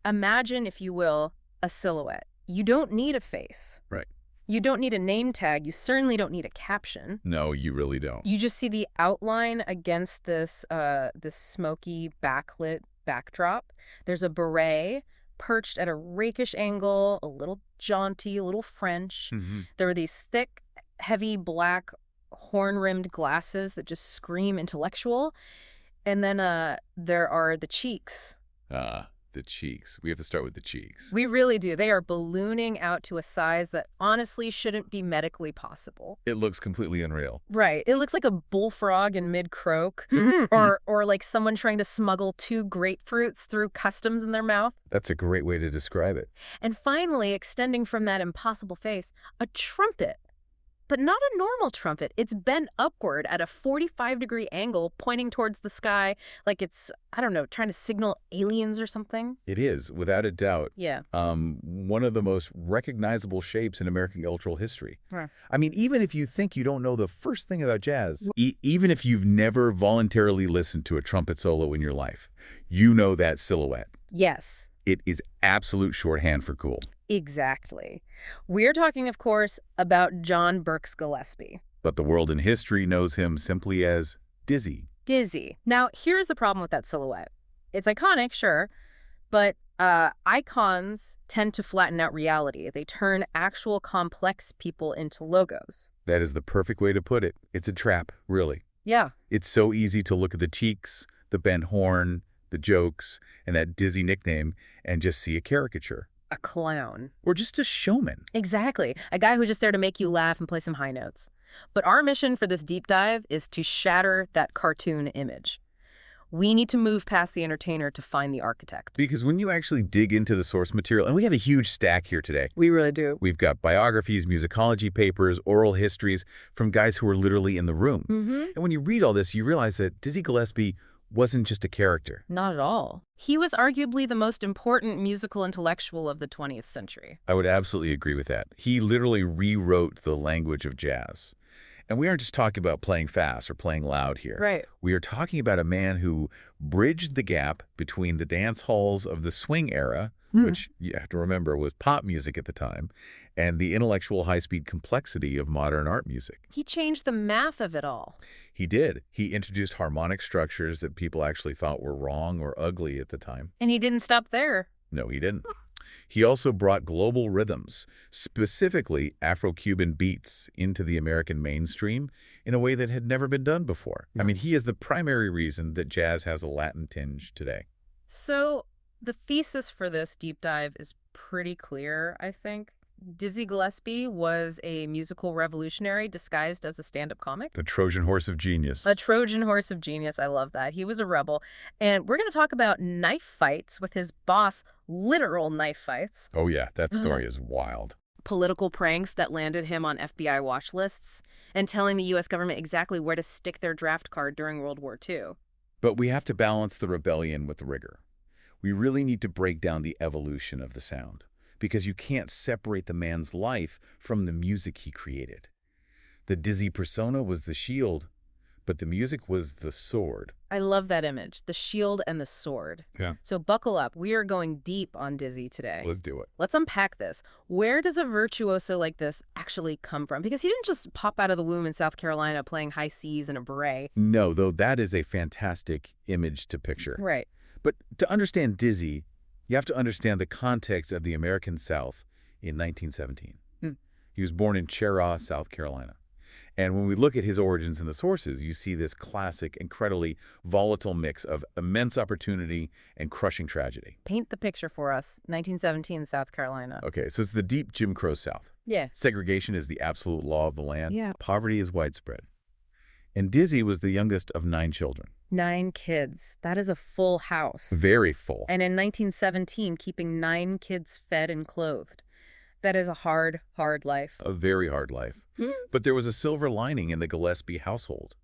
Imagine, if you will, a silhouette. You don't need a face. Right. You don't need a name tag. You certainly don't need a caption. No, you really don't. You just see the outline against this smoky backlit backdrop. There's a beret perched at a rakish angle, a little jaunty, a little French. There are these thick, heavy black horn-rimmed glasses that just scream intellectual. And then there are the cheeks. The cheeks. We have to start with the cheeks. We really do. They are ballooning out to a size that honestly shouldn't be medically possible. It looks completely unreal. Right. It looks like a bullfrog in mid-croak, or like someone trying to smuggle 2 grapefruits through customs in their mouth. That's a great way to describe it. And finally, extending from that impossible face, a trumpet. But not a normal trumpet. It's bent upward at a 45-degree angle, pointing towards the sky like it's, I don't know, trying to signal aliens or something. It is, without a doubt. Yeah. One of the most recognizable shapes in American cultural history. Right. I mean, even if you think you don't know the first thing about jazz, even if you've never voluntarily listened to a trumpet solo in your life, you know that silhouette. Yes. It is absolute shorthand for cool. Exactly. We're talking, of course, about John Birks Gillespie. But the world in history knows him simply as Dizzy. Dizzy. Now, here's the problem with that silhouette. It's iconic, sure, but icons tend to flatten out reality. They turn actual complex people into logos. That is the perfect way to put it. It's a trap, really. Yeah. It's so easy to look at the cheeks, the bent horn, the jokes, and that Dizzy nickname and just see a caricature. A clown. Or just a showman. Exactly. A guy who's just there to make you laugh and play some high notes. But our mission for this deep dive is to shatter that cartoon image. We need to move past the entertainer to find the architect. Because when you actually dig into the source material, and we have a huge stack here today. We really do. We've got biographies, musicology papers, oral histories from guys who were literally in the room. And when you read all this, you realize that Dizzy Gillespie wasn't just a character. Not at all. He was arguably the most important musical intellectual of the 20th century. I would absolutely agree with that. He literally rewrote the language of jazz. And we aren't just talking about playing fast or playing loud here. Right. We are talking about a man who bridged the gap between the dance halls of the swing era, which you have to remember was pop music at the time, and the intellectual high-speed complexity of modern art music. He changed the math of it all. He did. He introduced harmonic structures that people actually thought were wrong or ugly at the time. And he didn't stop there. No, he didn't. He also brought global rhythms, specifically Afro-Cuban beats, into the American mainstream in a way that had never been done before. I mean, he is the primary reason that jazz has a Latin tinge today. So the thesis for this deep dive is pretty clear, I think. Dizzy Gillespie was a musical revolutionary disguised as a stand-up comic. The Trojan horse of genius. A Trojan horse of genius. I love that. He was a rebel. And we're going to talk about knife fights with his boss, literal knife fights. Oh, yeah. That story is wild. Political pranks that landed him on FBI watch lists and telling the U.S. government exactly where to stick their draft card during World War II. But we have to balance the rebellion with the rigor. We really need to break down the evolution of the sound, because you can't separate the man's life from the music he created. The Dizzy persona was the shield, but the music was the sword. I love that image, the shield and the sword. Yeah. So buckle up. We are going deep on Dizzy today. Let's do it. Let's unpack this. Where does a virtuoso like this actually come from? Because he didn't just pop out of the womb in South Carolina playing high C's in a beret. No, though that is a fantastic image to picture. Right. But to understand Dizzy, you have to understand the context of the American South in 1917. He was born in Cheraw, South Carolina. And when we look at his origins in the sources, you see this classic, incredibly volatile mix of immense opportunity and crushing tragedy. Paint the picture for us. 1917, South Carolina. Okay, so it's the deep Jim Crow South. Yeah. Segregation is the absolute law of the land. Yeah. Poverty is widespread. And Dizzy was the youngest of 9 children. 9 kids. That is a full house. Very full. And in 1917, keeping 9 kids fed and clothed. That is a hard, hard life. A very hard life. But there was a silver lining in the Gillespie household.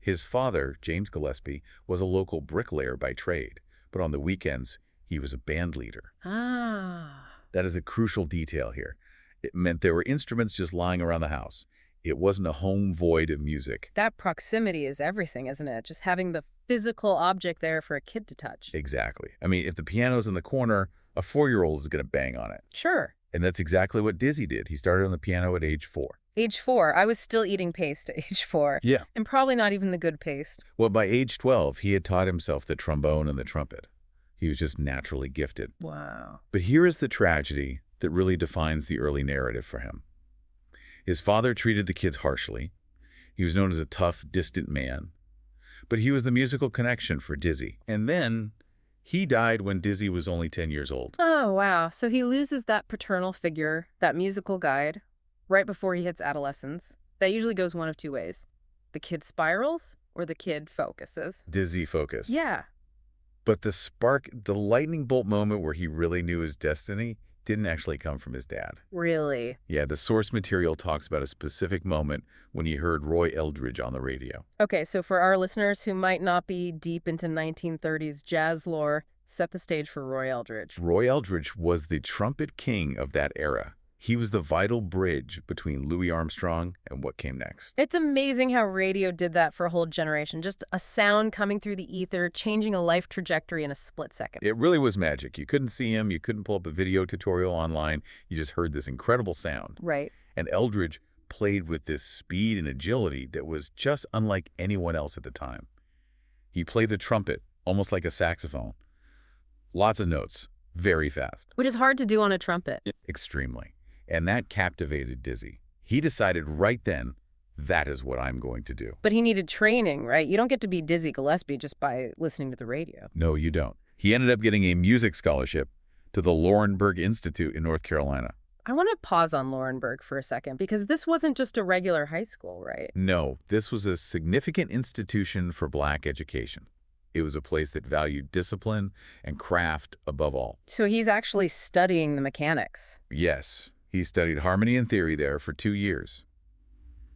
His father, James Gillespie, was a local bricklayer by trade, but on the weekends, he was a band leader. Ah. That is a crucial detail here. It meant there were instruments just lying around the house, It wasn't a home void of music. That proximity is everything, isn't it? Just having the physical object there for a kid to touch. Exactly. I mean, if the piano's in the corner, a 4-year-old is going to bang on it. Sure. And that's exactly what Dizzy did. He started on the piano at age 4. Age 4. I was still eating paste at age 4. Yeah. And probably not even the good paste. Well, by age 12, he had taught himself the trombone and the trumpet. He was just naturally gifted. Wow. But here is the tragedy that really defines the early narrative for him. His father treated the kids harshly. He was known as a tough, distant man. But he was the musical connection for Dizzy. And then he died when Dizzy was only 10 years old. Oh, wow. So he loses that paternal figure, that musical guide, right before he hits adolescence. That usually goes one of two ways. The kid spirals or the kid focuses. Dizzy focused. Yeah. But the spark, the lightning bolt moment where he really knew his destiny didn't actually come from his dad. Really? Yeah, the source material talks about a specific moment when he heard Roy Eldridge on the radio. Okay, so for our listeners who might not be deep into 1930s jazz lore, set the stage for Roy Eldridge. Roy Eldridge was the trumpet king of that era. He was the vital bridge between Louis Armstrong and what came next. It's amazing how radio did that for a whole generation. Just a sound coming through the ether, changing a life trajectory in a split second. It really was magic. You couldn't see him. You couldn't pull up a video tutorial online. You just heard this incredible sound. Right. And Eldridge played with this speed and agility that was just unlike anyone else at the time. He played the trumpet almost like a saxophone. Lots of notes, very fast. Which is hard to do on a trumpet. Extremely. And that captivated Dizzy. He decided right then, that is what I'm going to do. But he needed training, right? You don't get to be Dizzy Gillespie just by listening to the radio. No, you don't. He ended up getting a music scholarship to the Laurinburg Institute in North Carolina. I want to pause on Laurinburg for a second, because this wasn't just a regular high school, right? No, this was a significant institution for Black education. It was a place that valued discipline and craft above all. So he's actually studying the mechanics. Yes. He studied harmony and theory there for 2 years.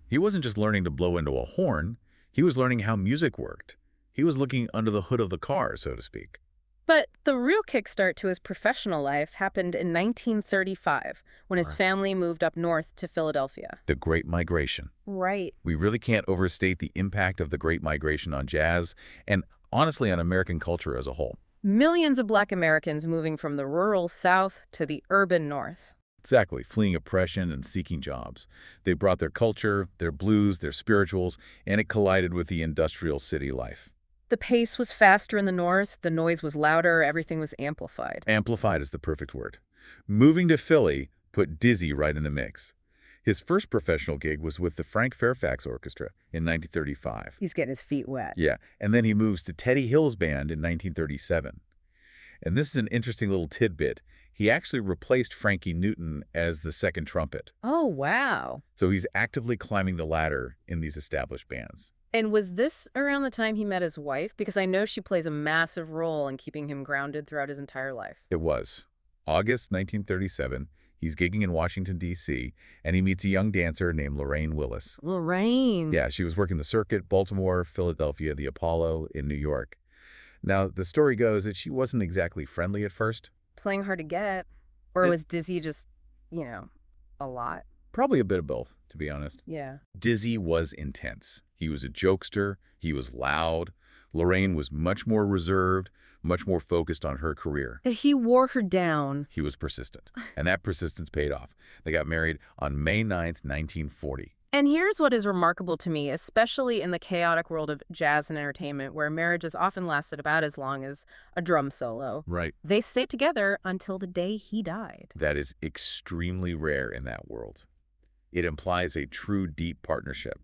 He wasn't just learning to blow into a horn. He was learning how music worked. He was looking under the hood of the car, so to speak. But the real kickstart to his professional life happened in 1935, when his family moved up north to Philadelphia. The Great Migration. Right. We really can't overstate the impact of the Great Migration on jazz and, honestly, on American culture as a whole. Millions of Black Americans moving from the rural South to the urban North. Exactly, fleeing oppression and seeking jobs. They brought their culture, their blues, their spirituals, and it collided with the industrial city life. The pace was faster in the North, the noise was louder, everything was amplified. Amplified is the perfect word. Moving to Philly put Dizzy right in the mix. His first professional gig was with the Frank Fairfax Orchestra in 1935. He's getting his feet wet. Yeah, and then he moves to Teddy Hill's band in 1937. And this is an interesting little tidbit. He actually replaced Frankie Newton as the second trumpet. Oh, wow. So he's actively climbing the ladder in these established bands. And was this around the time he met his wife? Because I know she plays a massive role in keeping him grounded throughout his entire life. It was. August 1937, he's gigging in Washington, D.C., and he meets a young dancer named Lorraine Willis. Lorraine. Yeah, she was working the circuit, Baltimore, Philadelphia, the Apollo in New York. Now, the story goes that she wasn't exactly friendly at first. Playing hard to get. Or was Dizzy just, a lot? Probably a bit of both, to be honest. Yeah. Dizzy was intense. He was a jokester. He was loud. Lorraine was much more reserved, much more focused on her career. That he wore her down. He was persistent, and that persistence paid off. They got married on May 9th, 1940. And here's what is remarkable to me, especially in the chaotic world of jazz and entertainment, where marriages often lasted about as long as a drum solo. Right. They stayed together until the day he died. That is extremely rare in that world. It implies a true, deep partnership.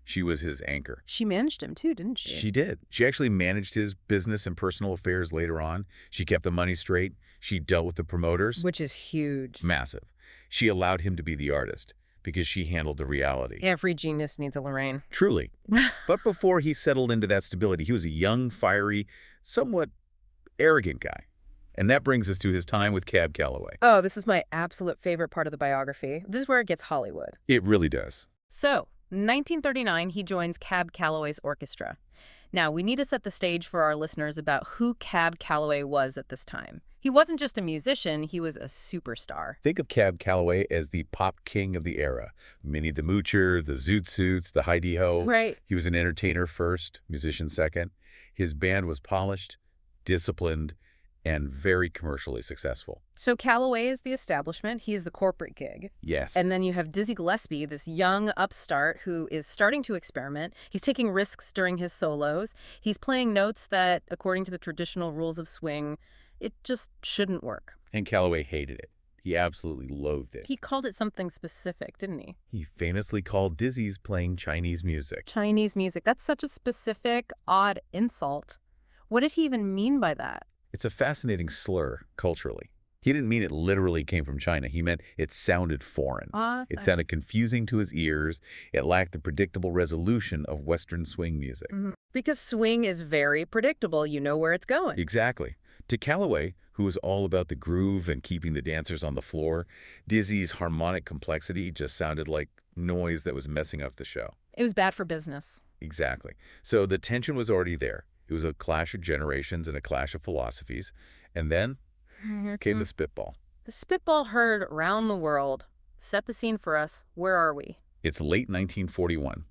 She was his anchor. She managed him too, didn't she? She did. She actually managed his business and personal affairs later on. She kept the money straight. She dealt with the promoters. Which is huge. Massive. She allowed him to be the artist because she handled the reality. Every genius needs a Lorraine. Truly. But before he settled into that stability, he was a young, fiery, somewhat arrogant guy. And that brings us to his time with Cab Calloway. Oh, this is my absolute favorite part of the biography. This is where it gets Hollywood. It really does. So, in 1939, he joins Cab Calloway's orchestra. Now, we need to set the stage for our listeners about who Cab Calloway was at this time. He wasn't just a musician, he was a superstar. Think of Cab Calloway as the pop king of the era. Minnie the Moocher, the Zoot Suits, the Heidi-Ho. Right. He was an entertainer first, musician second. His band was polished, disciplined, and very commercially successful. So Calloway is the establishment, he's the corporate gig. Yes. And then you have Dizzy Gillespie, this young upstart who is starting to experiment. He's taking risks during his solos. He's playing notes that, according to the traditional rules of swing, it just shouldn't work. And Calloway hated it. He absolutely loathed it. He called it something specific, didn't he? He famously called Dizzy's playing Chinese music. Chinese music. That's such a specific, odd insult. What did he even mean by that? It's a fascinating slur culturally. He didn't mean it literally came from China. He meant it sounded foreign. It sounded confusing to his ears. It lacked the predictable resolution of Western swing music. Because swing is very predictable. You know where it's going. Exactly. To Calloway, who was all about the groove and keeping the dancers on the floor, Dizzy's harmonic complexity just sounded like noise that was messing up the show. It was bad for business. Exactly. So the tension was already there. It was a clash of generations and a clash of philosophies. And then came the spitball. The spitball heard around the world. Set the scene for us. Where are we? It's late 1941.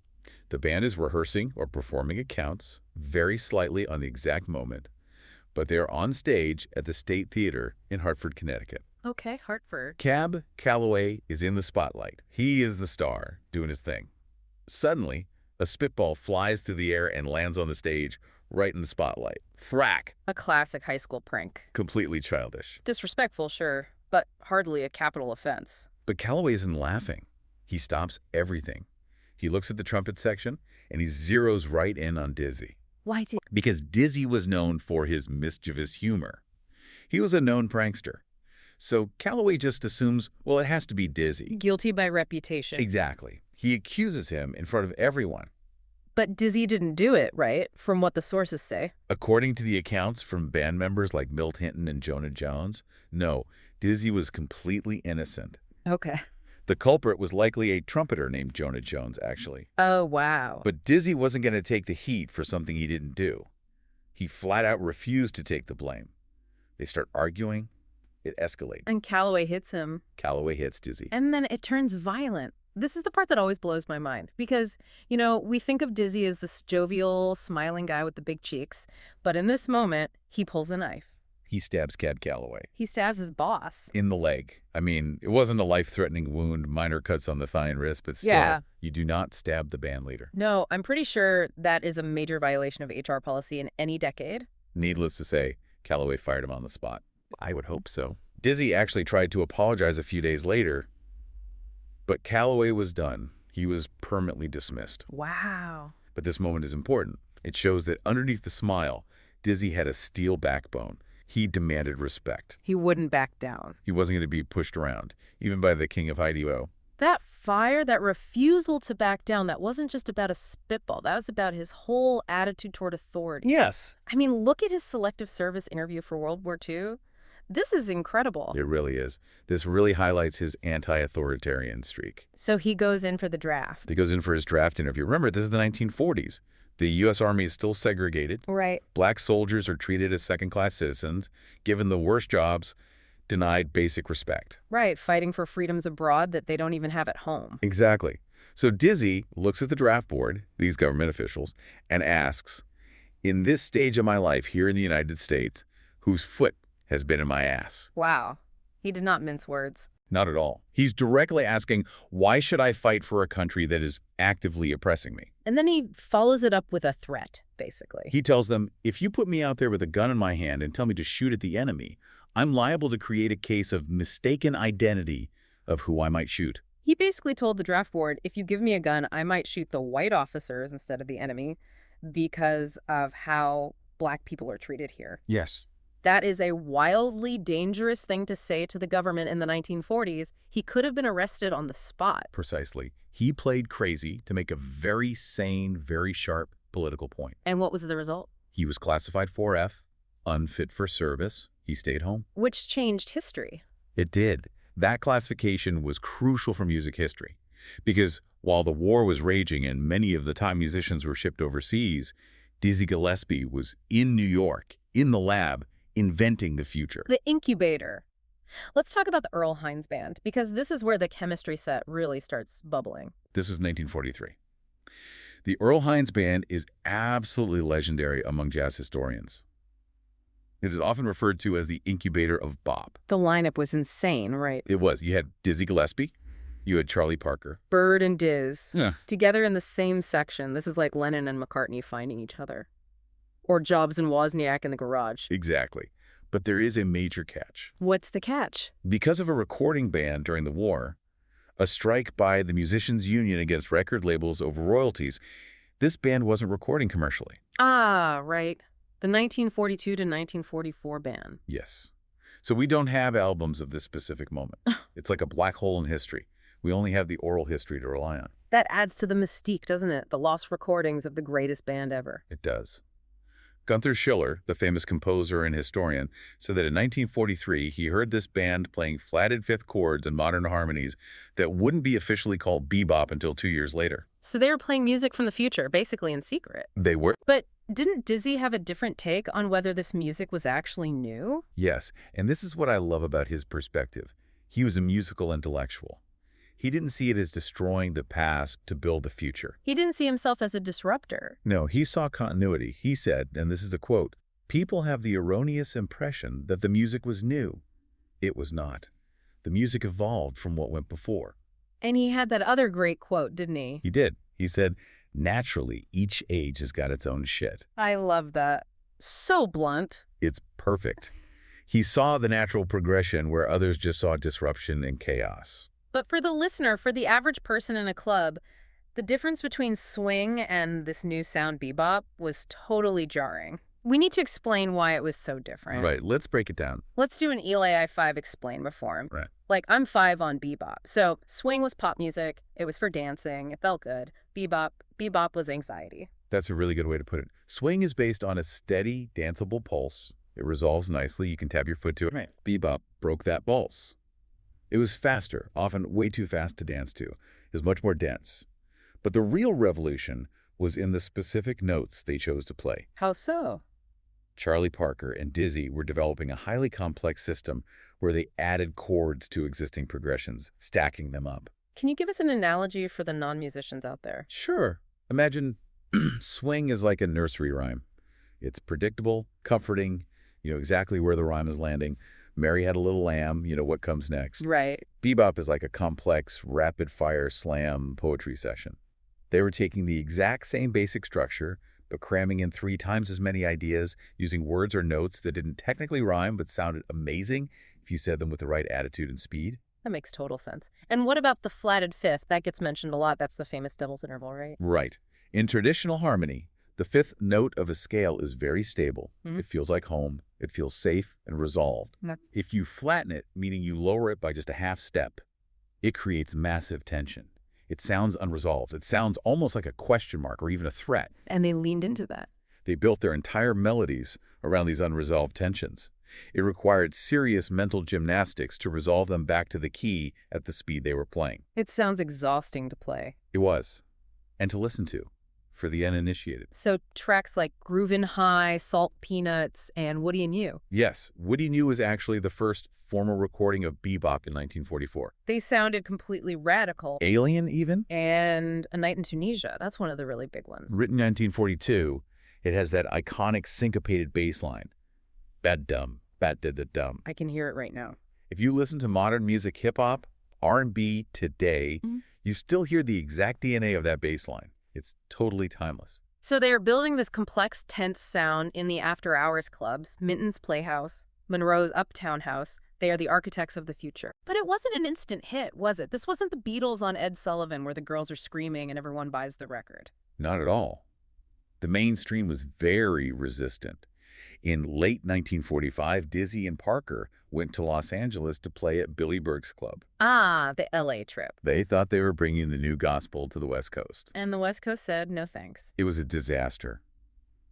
The band is rehearsing or performing accounts, very slightly on the exact moment, but they're on stage at the State Theater in Hartford, Connecticut. Okay, Hartford. Cab Calloway is in the spotlight. He is the star, doing his thing. Suddenly, a spitball flies through the air and lands on the stage, right in the spotlight. Thrack! A classic high school prank. Completely childish. Disrespectful, sure, but hardly a capital offense. But Calloway isn't laughing. He stops everything. He looks at the trumpet section, and he zeroes right in on Dizzy. Why did... Because Dizzy was known for his mischievous humor. He was a known prankster. So Calloway just assumes, well, it has to be Dizzy. Guilty by reputation. Exactly. He accuses him in front of everyone. But Dizzy didn't do it, right? From what the sources say. According to the accounts from band members like Milt Hinton and Jonah Jones, no, Dizzy was completely innocent. Okay. The culprit was likely a trumpeter named Jonah Jones, actually. Oh, wow. But Dizzy wasn't going to take the heat for something he didn't do. He flat out refused to take the blame. They start arguing. It escalates. And Calloway hits him. Calloway hits Dizzy. And then it turns violent. This is the part that always blows my mind because, you know, we think of Dizzy as this jovial, smiling guy with the big cheeks, but in this moment, he pulls a knife. He stabs Cab Calloway. He stabs his boss. In the leg. I mean, it wasn't a life-threatening wound, minor cuts on the thigh and wrist, but still, you do not stab the band leader. No, I'm pretty sure that is a major violation of HR policy in any decade. Needless to say, Calloway fired him on the spot. I would hope so. Dizzy actually tried to apologize a few days later, but Calloway was done. He was permanently dismissed. Wow. But this moment is important. It shows that underneath the smile, Dizzy had a steel backbone. He demanded respect. He wouldn't back down. He wasn't going to be pushed around, even by the king of Heidi-Ho. That fire, that refusal to back down, that wasn't just about a spitball. That was about his whole attitude toward authority. Yes. I mean, look at his selective service interview for World War II. This is incredible. It really is. This really highlights his anti-authoritarian streak. So he goes in for the draft. He goes in for his draft interview. Remember, this is the 1940s. The U.S. Army is still segregated. Right. Black soldiers are treated as second-class citizens, given the worst jobs, denied basic respect. Right, fighting for freedoms abroad that they don't even have at home. Exactly. So Dizzy looks at the draft board, these government officials, and asks, in this stage of my life here in the United States, whose foot has been in my ass? Wow. He did not mince words. Not at all. He's directly asking, why should I fight for a country that is actively oppressing me? And then he follows it up with a threat, basically. He tells them, if you put me out there with a gun in my hand and tell me to shoot at the enemy, I'm liable to create a case of mistaken identity of who I might shoot. He basically told the draft board, if you give me a gun, I might shoot the white officers instead of the enemy because of how black people are treated here. Yes. That is a wildly dangerous thing to say to the government in the 1940s. He could have been arrested on the spot. Precisely. He played crazy to make a very sane, very sharp political point. And what was the result? He was classified 4F, unfit for service. He stayed home. Which changed history. It did. That classification was crucial for music history because while the war was raging and many of the top musicians were shipped overseas, Dizzy Gillespie was in New York, in the lab, inventing the future. The incubator. Let's talk about the Earl Hines Band, because this is where the chemistry set really starts bubbling. This was 1943. The Earl Hines Band is absolutely legendary among jazz historians. It is often referred to as the incubator of bop. The lineup was insane, right? It was. You had Dizzy Gillespie. You had Charlie Parker. Bird and Diz. Yeah. Together in the same section. This is like Lennon and McCartney finding each other. Or Jobs and Wozniak in the garage. Exactly. But there is a major catch. What's the catch? Because of a recording ban during the war, a strike by the Musicians' Union against record labels over royalties, this band wasn't recording commercially. Ah, right. The 1942 to 1944 ban. Yes. So we don't have albums of this specific moment. It's like a black hole in history. We only have the oral history to rely on. That adds to the mystique, doesn't it? The lost recordings of the greatest band ever. It does. Gunther Schiller, the famous composer and historian, said that in 1943 he heard this band playing flatted fifth chords and modern harmonies that wouldn't be officially called bebop until 2 years later. So they were playing music from the future, basically in secret. They were? But didn't Dizzy have a different take on whether this music was actually new? Yes, and this is what I love about his perspective. He was a musical intellectual. He didn't see it as destroying the past to build the future. He didn't see himself as a disruptor. No, he saw continuity. He said, and this is a quote, "People have the erroneous impression that the music was new. It was not. The music evolved from what went before." And he had that other great quote, didn't he? He did. He said, "Naturally, each age has got its own shit." I love that. So blunt. It's perfect. He saw the natural progression where others just saw disruption and chaos. But for the listener, for the average person in a club, the difference between swing and this new sound bebop was totally jarring. We need to explain why it was so different. Right, let's break it down. Let's do an Eli I-5 explain before him. Right. Like, I'm 5 on bebop. So swing was pop music. It was for dancing. It felt good. Bebop was anxiety. That's a really good way to put it. Swing is based on a steady, danceable pulse. It resolves nicely. You can tap your foot to it. Right. Bebop broke that pulse. It was faster, often way too fast to dance to. It was much more dense. But the real revolution was in the specific notes they chose to play. How so? Charlie Parker and Dizzy were developing a highly complex system where they added chords to existing progressions, stacking them up. Can you give us an analogy for the non-musicians out there? Sure. Imagine swing is like a nursery rhyme. It's predictable, comforting, you know exactly where the rhyme is landing. Mary had a little lamb, you know what comes next. Right. Bebop is like a complex, rapid-fire slam poetry session. They were taking the exact same basic structure, but cramming in 3 times as many ideas, using words or notes that didn't technically rhyme but sounded amazing if you said them with the right attitude and speed. That makes total sense. And what about the flatted fifth? That gets mentioned a lot. That's the famous devil's interval, right? Right. In traditional harmony, the 5th note of a scale is very stable. It feels like home. It feels safe and resolved. If you flatten it, meaning you lower it by just a half step, it creates massive tension. It sounds unresolved. It sounds almost like a question mark or even a threat. And they leaned into that. They built their entire melodies around these unresolved tensions. It required serious mental gymnastics to resolve them back to the key at the speed they were playing. It sounds exhausting to play. It was. And to listen to. For the uninitiated. So tracks like Groovin' High, Salt Peanuts, and Woody and You. Yes, Woody and You was actually the first formal recording of bebop in 1944. They sounded completely radical. Alien, even? And A Night in Tunisia. That's one of the really big ones. Written in 1942, it has that iconic syncopated bass line. Bad-dum, bad-da-da-dum. I can hear it right now. If you listen to modern music, hip-hop, R&B today, you still hear the exact DNA of that bass line. It's totally timeless. So they are building this complex, tense sound in the after-hours clubs, Minton's Playhouse, Monroe's Uptown House. They are the architects of the future. But it wasn't an instant hit, was it? This wasn't the Beatles on Ed Sullivan where the girls are screaming and everyone buys the record. Not at all. The mainstream was very resistant. In late 1945, Dizzy and Parker went to Los Angeles to play at Billy Berg's club. Ah, the LA trip. They thought they were bringing the new gospel to the West Coast. And the West Coast said, no thanks. It was a disaster.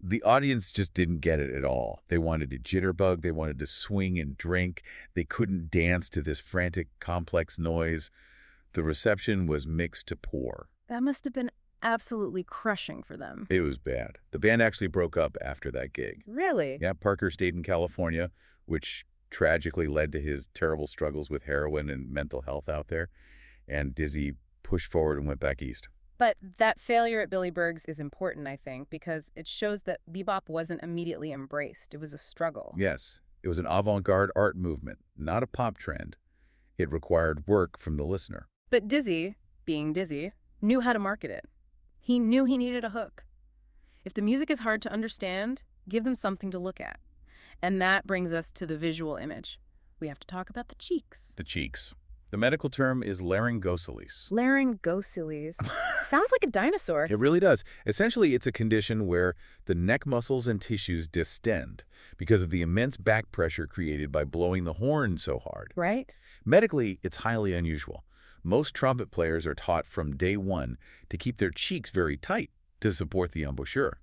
The audience just didn't get it at all. They wanted to jitterbug. They wanted to swing and drink. They couldn't dance to this frantic, complex noise. The reception was mixed to poor. That must have been absolutely crushing for them. It was bad. The band actually broke up after that gig. Really? Yeah, Parker stayed in California, which tragically led to his terrible struggles with heroin and mental health out there. And Dizzy pushed forward and went back east. But that failure at Billy Berg's is important, I think, because it shows that bebop wasn't immediately embraced. It was a struggle. Yes, it was an avant-garde art movement, not a pop trend. It required work from the listener. But Dizzy, being Dizzy, knew how to market it. He knew he needed a hook. If the music is hard to understand, give them something to look at. And that brings us to the visual image. We have to talk about the cheeks. The cheeks. The medical term is laryngoceles. Laryngoceles. Sounds like a dinosaur. It really does. Essentially, it's a condition where the neck muscles and tissues distend because of the immense back pressure created by blowing the horn so hard. Right? Medically, it's highly unusual. Most trumpet players are taught from day one to keep their cheeks very tight to support the embouchure.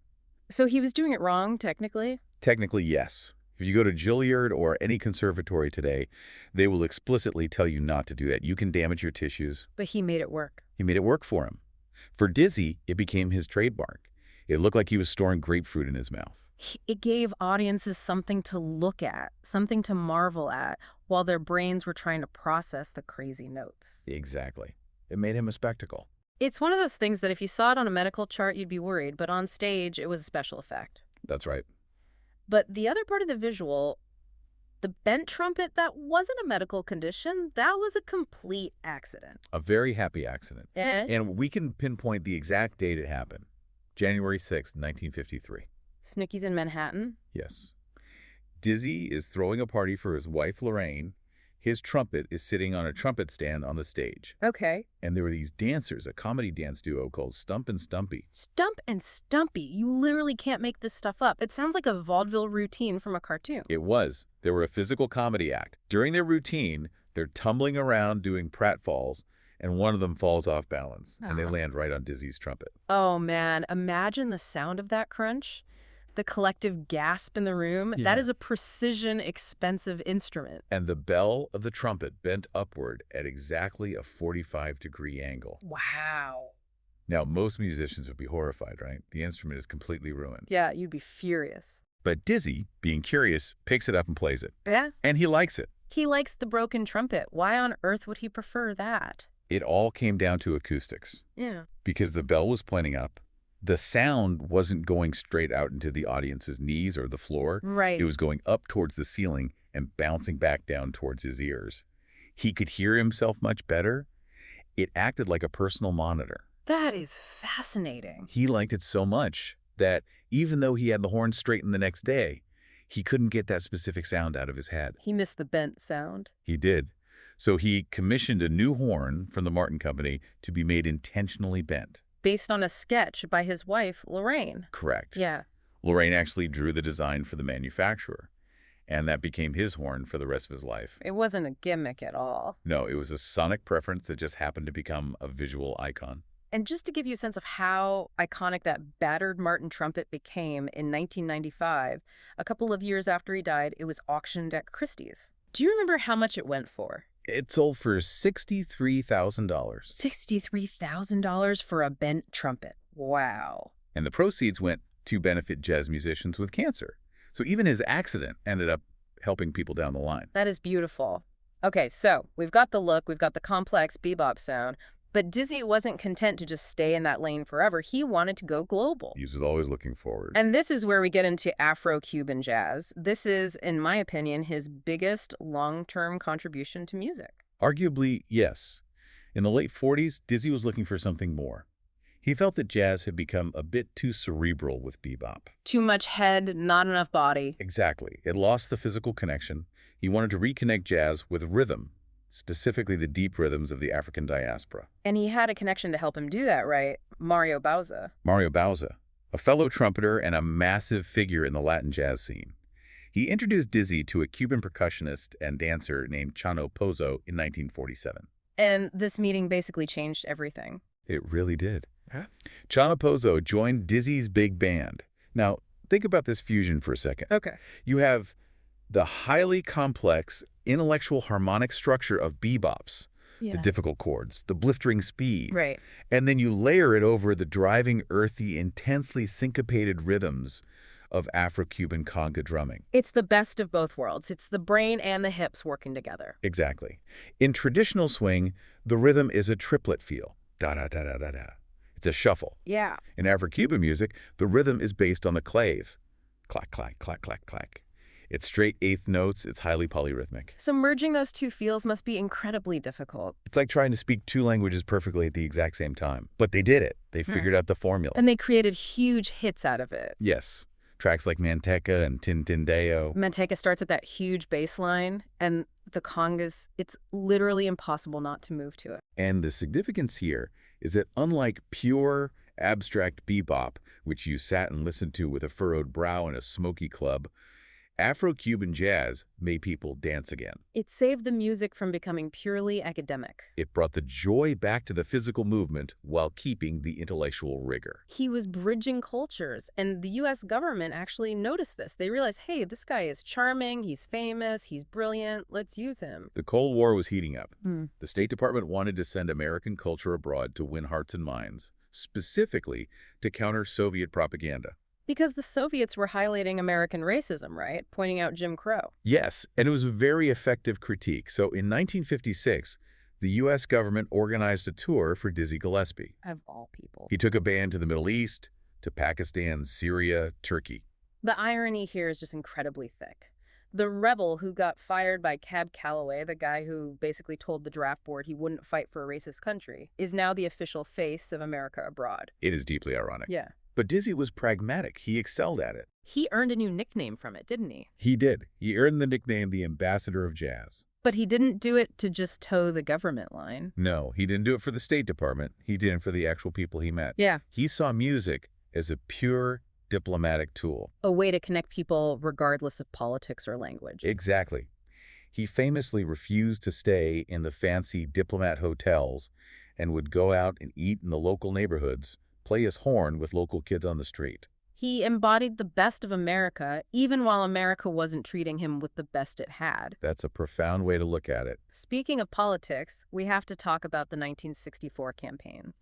So he was doing it wrong, technically? Technically, yes. If you go to Juilliard or any conservatory today, they will explicitly tell you not to do that. You can damage your tissues. But he made it work. He made it work for him. For Dizzy, it became his trademark. It looked like he was storing grapefruit in his mouth. It gave audiences something to look at, something to marvel at, while their brains were trying to process the crazy notes. Exactly. It made him a spectacle. It's one of those things that if you saw it on a medical chart, you'd be worried, but on stage, it was a special effect. That's right. But the other part of the visual, the bent trumpet, that wasn't a medical condition. That was a complete accident. A very happy accident. Eh? And we can pinpoint the exact date it happened. January 6, 1953. Snooki's in Manhattan? Yes. Dizzy is throwing a party for his wife, Lorraine. His trumpet is sitting on a trumpet stand on the stage. Okay. And there were these dancers, a comedy dance duo called Stump and Stumpy. Stump and Stumpy. You literally can't make this stuff up. It sounds like a vaudeville routine from a cartoon. It was. They were a physical comedy act. During their routine, they're tumbling around doing pratfalls, and one of them falls off balance, and they land right on Dizzy's trumpet. Oh, man. Imagine the sound of that crunch. The collective gasp in the room. Yeah. That is a precision, expensive instrument. And the bell of the trumpet bent upward at exactly a 45-degree angle. Wow. Now, most musicians would be horrified, right? The instrument is completely ruined. Yeah, you'd be furious. But Dizzy, being curious, picks it up and plays it. Yeah? And he likes it. He likes the broken trumpet. Why on earth would he prefer that? It all came down to acoustics. Yeah. Because the bell was pointing up, the sound wasn't going straight out into the audience's knees or the floor. Right. It was going up towards the ceiling and bouncing back down towards his ears. He could hear himself much better. It acted like a personal monitor. That is fascinating. He liked it so much that even though he had the horn straightened the next day, he couldn't get that specific sound out of his head. He missed the bent sound. He did. So he commissioned a new horn from the Martin Company to be made intentionally bent. Based on a sketch by his wife, Lorraine. Correct. Yeah. Lorraine actually drew the design for the manufacturer, and that became his horn for the rest of his life. It wasn't a gimmick at all. No, it was a sonic preference that just happened to become a visual icon. And just to give you a sense of how iconic that battered Martin trumpet became, in 1995, a couple of years after he died, it was auctioned at Christie's. Do you remember how much it went for? It sold for $63,000. $63,000 for a bent trumpet. Wow. And the proceeds went to benefit jazz musicians with cancer. So even his accident ended up helping people down the line. That is beautiful. Okay, so we've got the look, we've got the complex bebop sound, but Dizzy wasn't content to just stay in that lane forever. He wanted to go global. He was always looking forward. And this is where we get into Afro-Cuban jazz. This is, in my opinion, his biggest long-term contribution to music. Arguably, yes. In the late 40s, Dizzy was looking for something more. He felt that jazz had become a bit too cerebral with bebop. Too much head, not enough body. Exactly. It lost the physical connection. He wanted to reconnect jazz with rhythm, specifically the deep rhythms of the African diaspora. And he had a connection to help him do that, right? Mario Bauza. Mario Bauza, a fellow trumpeter and a massive figure in the Latin jazz scene. He introduced Dizzy to a Cuban percussionist and dancer named Chano Pozo in 1947. And this meeting basically changed everything. It really did. Huh? Chano Pozo joined Dizzy's big band. Now, think about this fusion for a second. Okay. You have the highly complex intellectual harmonic structure of bebops, the Yeah. difficult chords, the blistering speed. Right. And then you layer it over the driving, earthy, intensely syncopated rhythms of Afro-Cuban conga drumming. It's the best of both worlds. It's the brain and the hips working together. Exactly. In traditional swing, the rhythm is a triplet feel. Da-da-da-da-da-da. It's a shuffle. Yeah. In Afro-Cuban music, the rhythm is based on the clave. Clack, clack, clack, clack, clack. It's straight eighth notes. It's highly polyrhythmic. So merging those two feels must be incredibly difficult. It's like trying to speak two languages perfectly at the exact same time. But they did it. They figured out the formula. And they created huge hits out of it. Yes. Tracks like Manteca and Tin Deo. Manteca starts at that huge bass line, and the congas, it's literally impossible not to move to it. And the significance here is that unlike pure, abstract bebop, which you sat and listened to with a furrowed brow in a smoky club, Afro-Cuban jazz made people dance again. It saved the music from becoming purely academic. It brought the joy back to the physical movement while keeping the intellectual rigor. He was bridging cultures, and the U.S. government actually noticed this. They realized, hey, this guy is charming, he's famous, he's brilliant, let's use him. The Cold War was heating up. The State Department wanted to send American culture abroad to win hearts and minds, specifically to counter Soviet propaganda. Because the Soviets were highlighting American racism, right? Pointing out Jim Crow. Yes, and it was a very effective critique. So in 1956, the U.S. government organized a tour for Dizzy Gillespie. Of all people. He took a band to the Middle East, to Pakistan, Syria, Turkey. The irony here is just incredibly thick. The rebel who got fired by Cab Calloway, the guy who basically told the draft board he wouldn't fight for a racist country, is now the official face of America abroad. It is deeply ironic. Yeah. But Dizzy was pragmatic. He excelled at it. He earned a new nickname from it, didn't he? He did. He earned the nickname the Ambassador of Jazz. But he didn't do it to just toe the government line. No, he didn't do it for the State Department. He did it for the actual people he met. Yeah. He saw music as a pure diplomatic tool. A way to connect people regardless of politics or language. Exactly. He famously refused to stay in the fancy diplomat hotels and would go out and eat in the local neighborhoods, play his horn with local kids on the street. He embodied the best of America, even while America wasn't treating him with the best it had. That's a profound way to look at it. Speaking of politics, we have to talk about the 1964 campaign.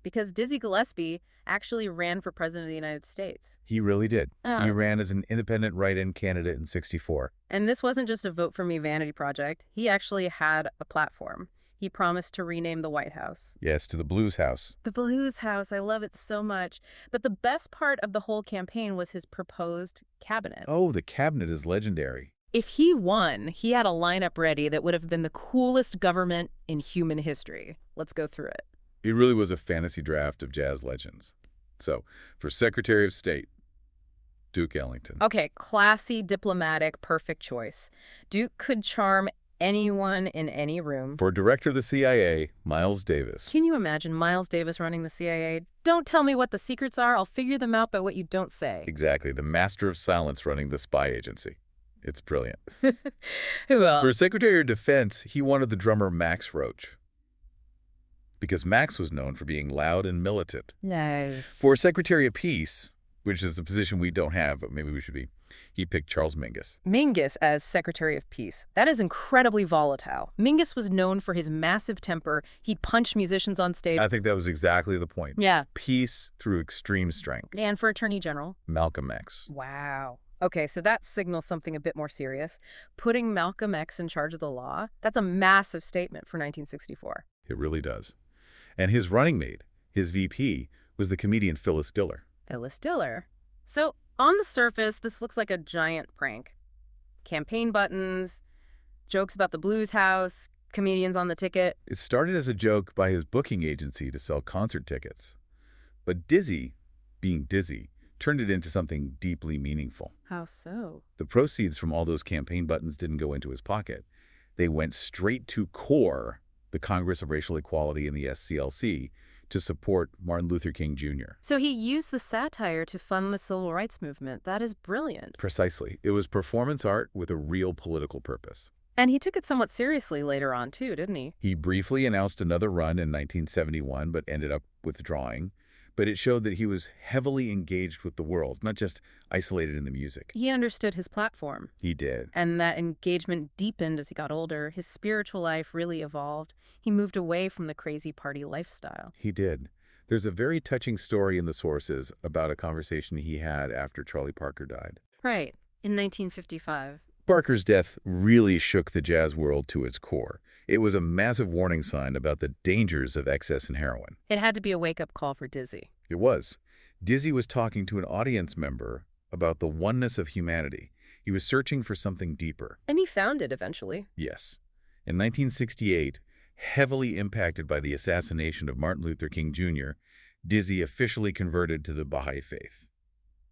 Because Dizzy Gillespie actually ran for president of the United States. He really did. He ran as an independent write-in candidate in '64. And this wasn't just a vote for me vanity project. He actually had a platform. He promised to rename the White House. Yes, to the Blues House. The Blues House, I love it so much. But the best part of the whole campaign was his proposed cabinet. Oh, the cabinet is legendary. If he won, he had a lineup ready that would have been the coolest government in human history. Let's go through it. It really was a fantasy draft of jazz legends. So, for Secretary of State, Duke Ellington. Okay, classy, diplomatic, perfect choice. Duke could charm anyone in any room. For Director of the CIA, Miles Davis. Can you imagine Miles Davis running the CIA? Don't tell me what the secrets are. I'll figure them out by what you don't say. Exactly, the master of silence running the spy agency. It's brilliant. Who else? For Secretary of Defense, he wanted the drummer Max Roach, because Max was known for being loud and militant. Nice. For Secretary of Peace, which is the position we don't have, but maybe we should be, he picked Charles Mingus. Mingus as Secretary of Peace. That is incredibly volatile. Mingus was known for his massive temper. He'd punch musicians on stage. I think that was exactly the point. Yeah. Peace through extreme strength. And for Attorney General? Malcolm X. Wow. Okay, so that signals something a bit more serious. Putting Malcolm X in charge of the law, that's a massive statement for 1964. It really does. And his running mate, his VP, was the comedian Phyllis Diller. Phyllis Diller. So, on the surface, this looks like a giant prank. Campaign buttons, jokes about the Blues House, comedians on the ticket. It started as a joke by his booking agency to sell concert tickets. But Dizzy, being Dizzy, turned it into something deeply meaningful. How so? The proceeds from all those campaign buttons didn't go into his pocket. They went straight to CORE, the Congress of Racial Equality and the SCLC, to support Martin Luther King Jr. So he used the satire to fund the civil rights movement. That is brilliant. Precisely. It was performance art with a real political purpose. And he took it somewhat seriously later on, too, didn't he? He briefly announced another run in 1971, but ended up withdrawing. but it showed that he was heavily engaged with the world, not just isolated in the music. He understood his platform. He did. And that engagement deepened as he got older. His spiritual life really evolved. He moved away from the crazy party lifestyle. He did. There's a very touching story in the sources about a conversation he had after Charlie Parker died. Right, in 1955. Parker's death really shook the jazz world to its core. It was a massive warning sign about the dangers of excess in heroin. It had to be a wake-up call for Dizzy. It was. Dizzy was talking to an audience member about the oneness of humanity. He was searching for something deeper. And he found it eventually. Yes. In 1968, heavily impacted by the assassination of Martin Luther King Jr., Dizzy officially converted to the Baha'i faith.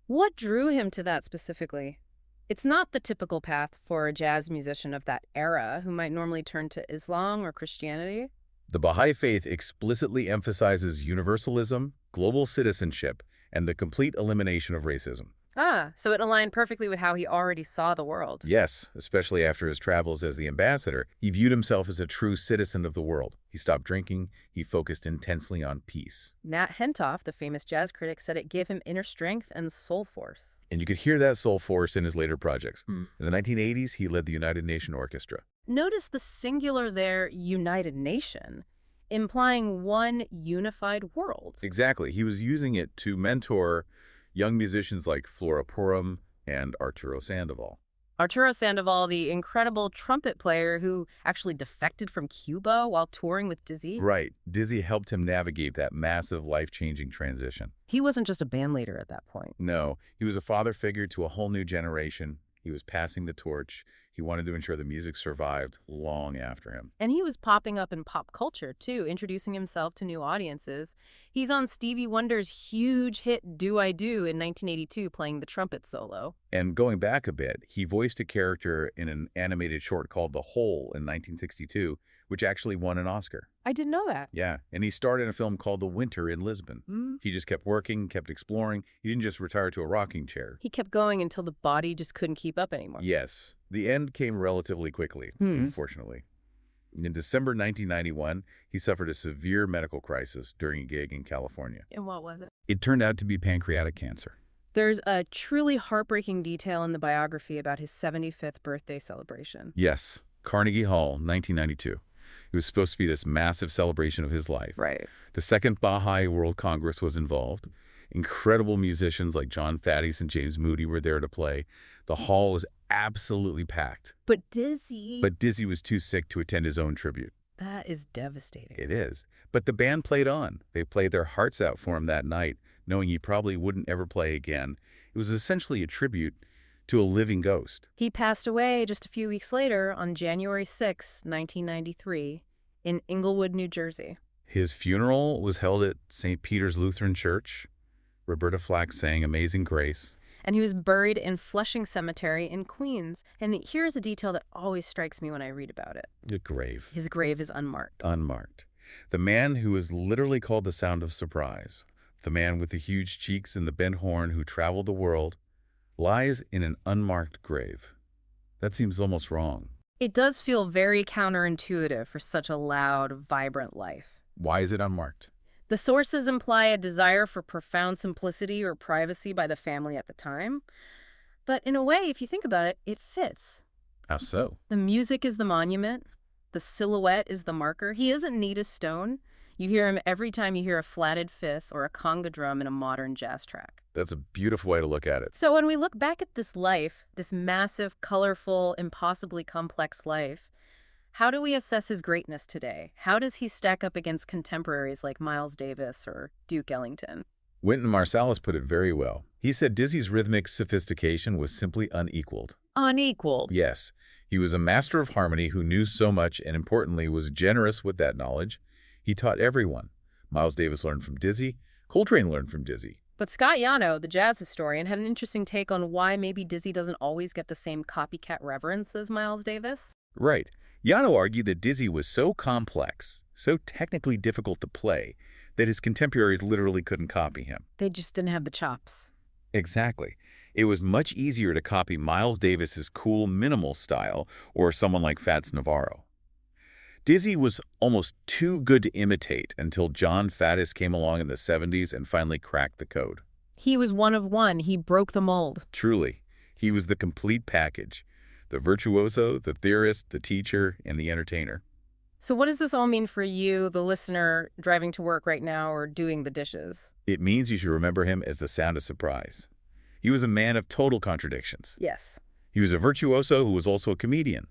What drew him to that specifically? It's not the typical path for a jazz musician of that era who might normally turn to Islam or Christianity. The Baha'i faith explicitly emphasizes universalism, global citizenship, and the complete elimination of racism. Ah, so it aligned perfectly with how he already saw the world. Yes, especially after his travels as the ambassador, he viewed himself as a true citizen of the world. He stopped drinking. He focused intensely on peace. Nat Hentoff, the famous jazz critic, said it gave him inner strength and soul force. And you could hear that soul force in his later projects. In the 1980s, he led the United Nation Orchestra. Notice the singular there, United Nation, implying one unified world. Exactly. He was using it to mentor young musicians like Flora Purim and Arturo Sandoval. Arturo Sandoval, the incredible trumpet player who actually defected from Cuba while touring with Dizzy. Right. Dizzy helped him navigate that massive, life-changing transition. He wasn't just a band leader at that point. No, he was a father figure to a whole new generation. He was passing the torch. He wanted to ensure the music survived long after him. And he was popping up in pop culture, too, introducing himself to new audiences. He's on Stevie Wonder's huge hit Do I Do in 1982, playing the trumpet solo. And going back a bit, he voiced a character in an animated short called The Hole in 1962, which actually won an Oscar. I didn't know that. Yeah, and he starred in a film called The Winter in Lisbon. He just kept working, kept exploring. He didn't just retire to a rocking chair. He kept going until the body just couldn't keep up anymore. Yes. The end came relatively quickly, unfortunately. In December 1991, he suffered a severe medical crisis during a gig in California. And what was it? It turned out to be pancreatic cancer. There's a truly heartbreaking detail in the biography about his 75th birthday celebration. Yes. Carnegie Hall, 1992. It was supposed to be this massive celebration of his life. Right. The Second Baha'i World Congress was involved. Incredible musicians like John Faddis and James Moody were there to play. The hall was absolutely packed. But Dizzy was too sick to attend his own tribute. That is devastating. It is. But the band played on. They played their hearts out for him that night, knowing he probably wouldn't ever play again. It was essentially a tribute to a living ghost. He passed away just a few weeks later on January 6, 1993, in Englewood, New Jersey. His funeral was held at St. Peter's Lutheran Church. Roberta Flack sang Amazing Grace. And he was buried in Flushing Cemetery in Queens. And here's a detail that always strikes me when I read about it. The grave. His grave is unmarked. Unmarked. The man who is literally called the Sound of Surprise, the man with the huge cheeks and the bent horn who traveled the world, lies in an unmarked grave. That seems almost wrong. It does feel very counterintuitive for such a loud, vibrant life. Why is it unmarked? The sources imply a desire for profound simplicity or privacy by the family at the time. But in a way, if you think about it, it fits. How so? The music is the monument. The silhouette is the marker. He isn't neat as stone. You hear him every time you hear a flatted fifth or a conga drum in a modern jazz track. That's a beautiful way to look at it. So when we look back at this life, this massive, colorful, impossibly complex life, how do we assess his greatness today? How does he stack up against contemporaries like Miles Davis or Duke Ellington? Wynton Marsalis put it very well. He said Dizzy's rhythmic sophistication was simply unequaled. Unequaled? Yes. He was a master of harmony who knew so much and, importantly, was generous with that knowledge. He taught everyone. Miles Davis learned from Dizzy. Coltrane learned from Dizzy. But Scott Yano, the jazz historian, had an interesting take on why maybe Dizzy doesn't always get the same copycat reverence as Miles Davis. Right. Yano argued that Dizzy was so complex, so technically difficult to play, that his contemporaries literally couldn't copy him. They just didn't have the chops. Exactly. It was much easier to copy Miles Davis's cool, minimal style or someone like Fats Navarro. Dizzy was almost too good to imitate until John Faddis came along in the 70s and finally cracked the code. He was one of one. He broke the mold. Truly, he was the complete package. The virtuoso, the theorist, the teacher, and the entertainer. So what does this all mean for you, the listener, driving to work right now or doing the dishes? It means you should remember him as the sound of surprise. He was a man of total contradictions. Yes. He was a virtuoso who was also a comedian,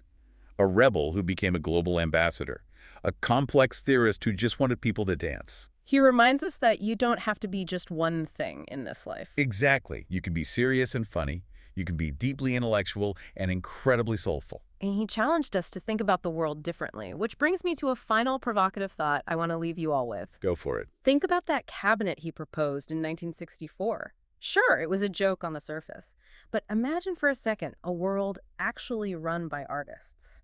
a rebel who became a global ambassador, a complex theorist who just wanted people to dance. He reminds us that you don't have to be just one thing in this life. Exactly. You can be serious and funny. You can be deeply intellectual and incredibly soulful. And he challenged us to think about the world differently, which brings me to a final provocative thought I want to leave you all with. Go for it. Think about that cabinet he proposed in 1964. Sure, it was a joke on the surface. But imagine for a second a world actually run by artists.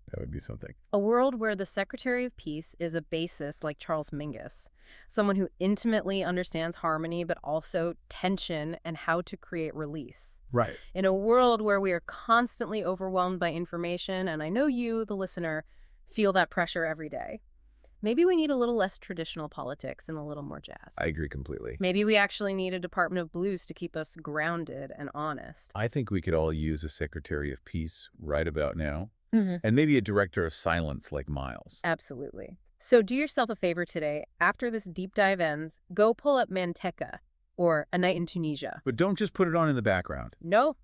That would be something. A world where the Secretary of Peace is a bassist like Charles Mingus, someone who intimately understands harmony but also tension and how to create release. Right. In a world where we are constantly overwhelmed by information, and I know you, the listener, feel that pressure every day, maybe we need a little less traditional politics and a little more jazz. I agree completely. Maybe we actually need a Department of Blues to keep us grounded and honest. I think we could all use a Secretary of Peace right about now. Mm-hmm. And maybe a director of silence like Miles. Absolutely. So do yourself a favor today. After this deep dive ends, go pull up Manteca or A Night in Tunisia. But don't just put it on in the background. No.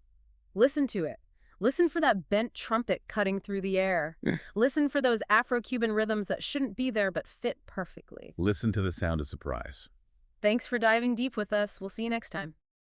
Listen to it. Listen for that bent trumpet cutting through the air. Listen for those Afro-Cuban rhythms that shouldn't be there but fit perfectly. Listen to the sound of surprise. Thanks for diving deep with us. We'll see you next time.